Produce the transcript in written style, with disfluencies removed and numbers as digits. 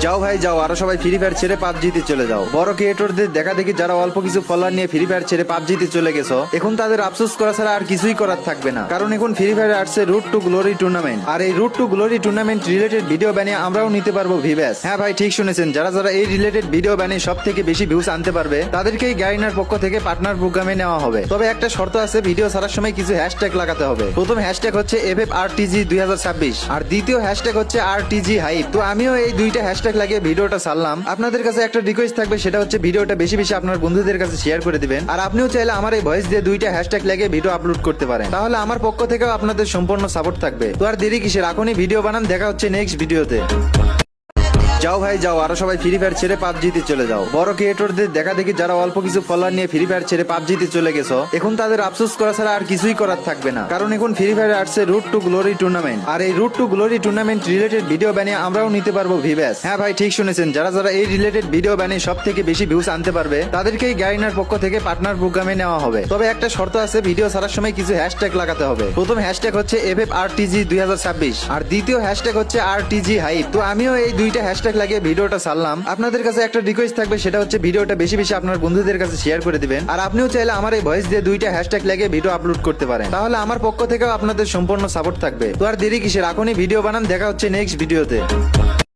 যাও ভাই যাও, আরো সবাই ফ্রি ফায়ার ছেড়ে পাবজিতে চলে যাও। বড় ক্রিয়েটরদের দেখা দেখি যারা অল্প কিছু ফলোয়ার নিয়ে ফ্রি ফায়ার ছেড়ে পাবজিতে চলে গেছো, এখন তাদের আফসোস করা ছাড়া আর কিছুই করার থাকবে না। কারণ এখন ফ্রি ফায়ার আসছে রুট টু গ্লোরি টুর্নামেন্ট, আর এই route to glory tournament related video বানিয়ে আমরাও নিতে পারবো ভিভ্যাস। হ্যাঁ ভাই ঠিক শুনেছেন, যারা যারা এই রিলেটেড ভিডিও বানিয়ে সব থেকে বেশি ভিউজ আনতে পারবে তাদেরকেই গাইনার পক্ষ থেকে পার্টনার প্রোগ্রামে নেওয়া হবে। তবে একটা শর্ত আছে, ভিডিও ছাড়ার সময় কিছু হ্যাশট্যাগ লাগাতে হবে। প্রথম হ্যাশট্যাগ হচ্ছে FFRTG 2026 আর দ্বিতীয় হ্যাশট্যাগ হচ্ছে RTG হাইপ। তো আমিও এই দুইটা হ্যাশট্যাগ লাগিয়ে ভিডিওটা ছাড়লাম। আপনাদের কাছে একটা রিকোয়েস্ট থাকবে, সেটা হচ্ছে ভিডিওটা বেশি বেশি আপনার বন্ধুদের কাছে শেয়ার করে দিবেন। আর আপনিও চাইলে আমার এই ভয়েস দিয়ে দুইটা হ্যাশট্যাগ লাগিয়ে ভিডিও আপলোড করতে পারেন, তাহলে আমার পক্ষ থেকেও আপনাদের সম্পূর্ণ সাপোর্ট থাকবে। তো আর দেরি কিসের, এখনই ভিডিও বানান, দেখা হচ্ছে নেক্সট ভিডিওতে। যাও ভাই যাও, আরো সবাই ফ্রি ফায়ার ছেড়ে পাবজিতে চলে যাও। বড় ক্রিয়েটরদের দেখা দেখি যারা অল্প কিছু ফলোয়ার নিয়ে ফ্রি ফায়ার ছেড়ে পাবজিতে চলে গেছো, এখন তাদের আফসোস করা ছাড়া আর কিছুই করার থাকবে না। কারণ এখন ফ্রি ফায়ার আসছে রুট টু গ্লোরি টুর্নামেন্ট, আর এই route to glory tournament related video বানিয়ে আমরাও নিতে পারবো ভিভ্যাস। হ্যাঁ ভাই ঠিক শুনেছেন, যারা যারা এই রিলেটেড ভিডিও বানিয়ে সব থেকে বেশি ভিউজ আনতে পারবে তাদেরকেই গাইনার পক্ষ থেকে পার্টনার প্রোগ্রামে নেওয়া হবে। তবে একটা শর্ত আছে, ভিডিও ছাড়ার সময় কিছু হ্যাশট্যাগ লাগাতে হবে। প্রথম হ্যাশট্যাগ হচ্ছে FFRTG 2026 আর দ্বিতীয় হ্যাশট্যাগ হচ্ছে RTG হাইপ। তো আমিও এই দুইটা হ্যাশট্যাগ লাগিয়ে ভিডিওটা ছাড়লাম। আপনাদের কাছে একটা রিকোয়েস্ট থাকবে, সেটা হচ্ছে ভিডিওটা বেশি বেশি আপনার বন্ধুদের কাছে শেয়ার করে দিবেন। আর আপনিও চাইলে আমার এই ভয়েস দিয়ে দুইটা হ্যাশট্যাগ লাগিয়ে ভিডিও আপলোড করতে পারেন, তাহলে আমার পক্ষ থেকেও আপনাদের সম্পূর্ণ সাপোর্ট থাকবে। তো আর দেরি কিসের, এখনই ভিডিও বানান, দেখা হচ্ছে নেক্সট ভিডিওতে।